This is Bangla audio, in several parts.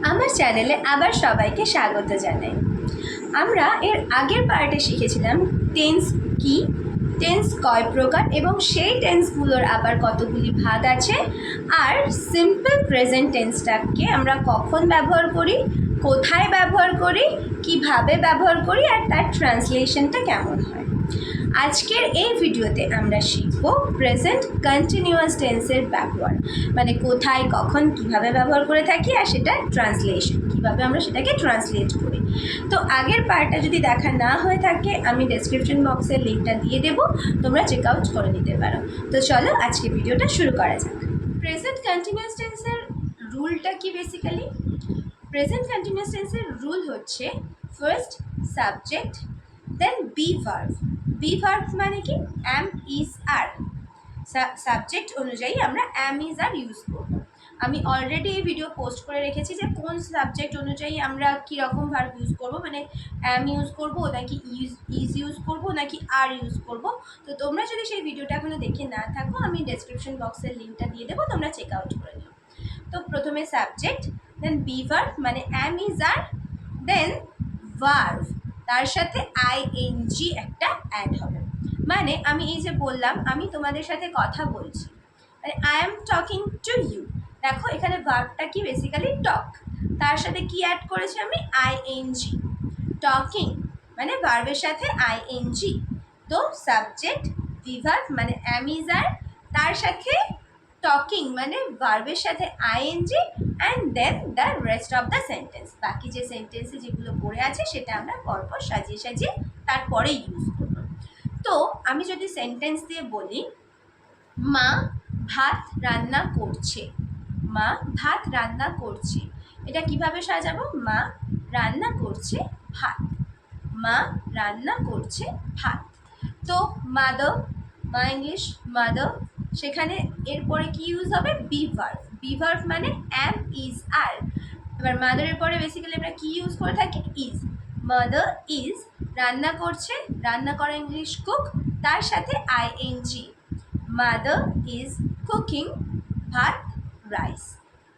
আমার চ্যানেলে আবার সবাইকে স্বাগত জানাই। আমরা এর আগের পার্টে শিখেছিলাম টেন্স কি, টেন্স কয় প্রকার এবং সেই টেন্সগুলোর আবার কতগুলি ভাগ আছে, আর সিম্পল প্রেজেন্ট টেন্সটাকে আমরা কখন ব্যবহার করি, কোথায় ব্যবহার করি, কিভাবে ব্যবহার করি, আর তার ট্রান্সলেশনটা কেমন হয়। আজকের এই ভিডিওতে আমরা শিখব প্রেজেন্ট কন্টিনিউয়াস টেন্সের ব্যবহার, মানে কোথায় কখন কিভাবে ব্যবহার করে থাকি, আর সেটা ট্রান্সলেশন কিভাবে আমরা সেটাকে ট্রান্সলেট করি। তো আগের পার্টটা যদি দেখা না হয়ে থাকে আমি ডেসক্রিপশন বক্সের লিঙ্কটা দিয়ে দেবো, তোমরা চেক আউট করে নিতে পারো। তো চলো আজকে ভিডিওটা শুরু করা যাক। প্রেজেন্ট কন্টিনিউয়াস টেন্সের রুলটা কি? বেসিক্যালি প্রেজেন্ট কন্টিনিউয়াস টেন্সের রুল হচ্ছে first subject, then be verb. Be verb মানে কি? অ্যাম ইজ আর। সাবজেক্ট অনুযায়ী আমরা অ্যাম ইজ আর ইউজ করব। আমি অলরেডি এই ভিডিও পোস্ট করে রেখেছি যে কোন সাবজেক্ট অনুযায়ী আমরা কীরকম ভার্ব ইউজ করব, মানে অ্যাম ইউজ করব নাকি ইজ ইউজ করব নাকি আর ইউজ করব। তো তোমরা যদি সেই ভিডিওটা এখনো দেখে না থাকো আমি ডেসক্রিপশন বক্সের লিঙ্কটা দিয়ে দেবো, তোমরা চেক আউট করে নিও। তো প্রথমে সাবজেক্ট, দেন বি ভার্ব মানে অ্যাম ইজ আর, দেন ভার্ব, তার সাথে আইএনজি একটা অ্যাড হবে। মানে আমি এই যে বললাম আমি তোমাদের সাথে কথা বলছি, মানে I am talking to you. দেখো এখানে ভার্বটা কি? বেসিক্যালি টক, তার সাথে কি অ্যাড করেছি আমি? আইএনজি। টকিং মানে ভার্বের সাথে আইএনজি। তো সাবজেক্ট বি ভার্ব মানে অ্যাম ইজ আর, তার সাথে টকিং মানে ভার্বের সাথে ING, and then the rest of the sentence. বাকি যে সেন্টেন্সে যেগুলো পড়ে আছে সেটা আমরা পরপর সাজিয়ে সাজিয়ে তারপরে ইউজ করব। তো আমি যদি সেন্টেন্স দিয়ে বলি মা ভাত রান্না করছে, মা ভাত রান্না করছে, এটা কিভাবে সাজাবো? মা রান্না করছে ভাত, মা রান্না করছে ভাত। তো মাদার, মা ইংলিশ মাদার, সেখানে এরপরে কি ইউজ হবে? B verb. বি ভার্ব মানে অ্যাম ইজ আর। এবার মাদারের পরে বেসিক্যালি আমরা কি ইউজ করে থাকি? ইজ। মাদার ইজ রান্না করছে, রান্না করা ইংলিশ কুক, তার সাথে আইএনজি। মাদার ইজ কুকিং ভাত rice,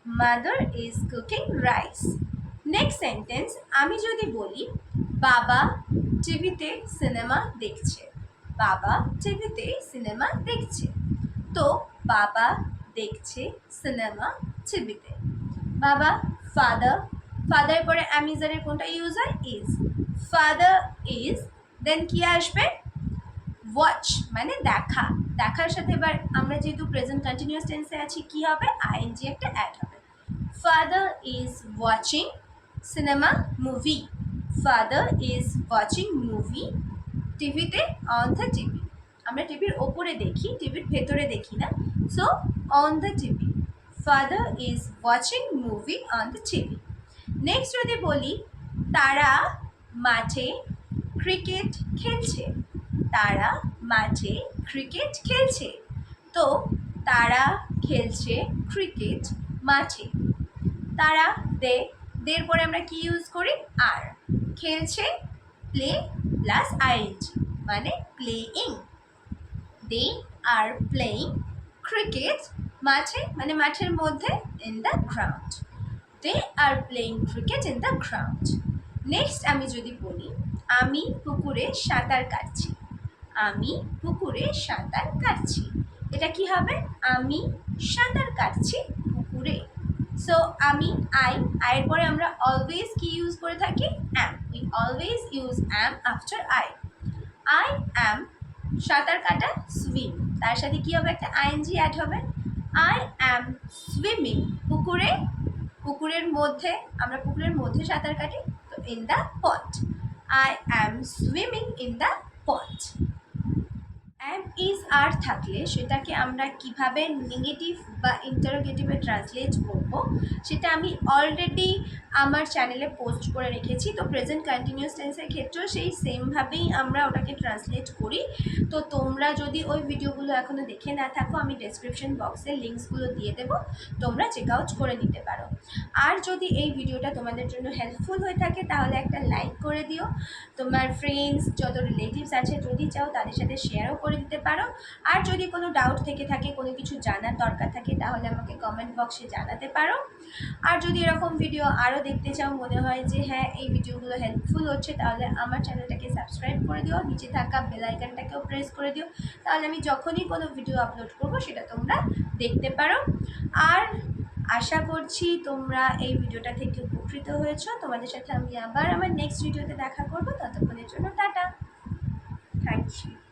mother is cooking rice. Next sentence আমি যদি বলি বাবা টিভিতে সিনেমা দেখছে, বাবা টিভিতে সিনেমা দেখছে। তো বাবা দেখছে সিনেমা টিভিতে। বাবা ফাদার, ফাদার পরে অ্যামিজারের কোনটা ইউজ হয়? ইজ। ফাদার ইজ, দেন কি আসবে? ওয়াচ মানে দেখা, দেখার সাথে এবার আমরা যেহেতু প্রেজেন্ট কন্টিনিউয়াস টেন্সে আছি কি হবে? আইএনজি একটা অ্যাড হবে। Father is watching cinema movie, father is watching movie টিভিতে, অন দ্য টিভি। আমরা টিভির ওপরে দেখি, টিভির ভেতরে দেখি না, so on the TV. Father is watching movie on the TV. Next যদি বলি তারা মাঠে ক্রিকেট খেলছে, তারা মাঠে ক্রিকেট খেলছে। তো তারা খেলছে ক্রিকেট মাঠে। তারা দের পরে আমরা কি ইউজ করি? আর। খেলছে প্লে প্লাস আইএনজি মানে playing. They are playing cricket মাঠে মানে মাঠের মধ্যে, in the ground. They are playing cricket in the ground. Next আমি যদি বলি আমি পুকুরে সাঁতার কাটছি, আমি পুকুরে সাঁতার কাটছি, এটা কি হবে? আমি সাঁতার কাটছি পুকুরে। সো আমি আইয়ের পরে আমরা অলওয়েজ কি ইউজ করে থাকি? Am. We always use am after I am সাঁতার কাটা সুইম, তার সাথে কি হবে? একটা আইএনজি অ্যাড হবে। আই অ্যাম সুইমিং পুকুরে, পুকুরের মধ্যে, আমরা পুকুরের মধ্যে সাঁতার কাটি, তো in the pond. I am swimming in the pond. Am is are থাকলে সেটাকে আমরা কিভাবে নেগেটিভ বা ইন্টারোগেটিভে ট্রান্সলেট করব সেটা আমি অলরেডি আমার চ্যানেলে পোস্ট করে রেখেছি। তো প্রেজেন্ট কন্টিনিউয়াস টেন্সের ক্ষেত্রেও সেই সেমভাবেই আমরা ওটাকে ট্রান্সলেট করি। তো তোমরা যদি ওই ভিডিওগুলো এখনও দেখে না থাকো আমি ডেসক্রিপশন বক্সে লিঙ্কসগুলো দিয়ে দেবো, তোমরা চেক আউট করে নিতে পারো। আর যদি এই ভিডিওটা তোমাদের জন্য হেল্পফুল হয়ে থাকে তাহলে একটা লাইক করে দিও, তোমার ফ্রেন্ডস যত রিলেটিভস আছে যদি চাও তাদের সাথে শেয়ারও করে দিতে পারো। আর যদি কোনো ডাউট থেকে থাকে, কোনো কিছু জানার দরকার থাকে, তাহলে আমাকে কমেন্ট বক্সে জানাতে পারো। আর যদি এরকম ভিডিও আরও দেখতে চাও, মনে হয় যে হ্যাঁ এই ভিডিওগুলো হেল্পফুল হচ্ছে, তাহলে আমার চ্যানেলটাকে সাবস্ক্রাইব করে দিও, নিচে থাকা বেল আইকনটাকেও প্রেস করে দিও, তাহলে আমি যখনই কোনো ভিডিও আপলোড করবো সেটা তোমরা দেখতে পারো। আর আশা করছি তোমরা এই ভিডিওটা থেকে উপকৃত হয়েছো। তোমাদের সাথে আমি আবার আমার নেক্সট ভিডিওতে দেখা করবো। ততক্ষণের জন্য টাটা। Thank you.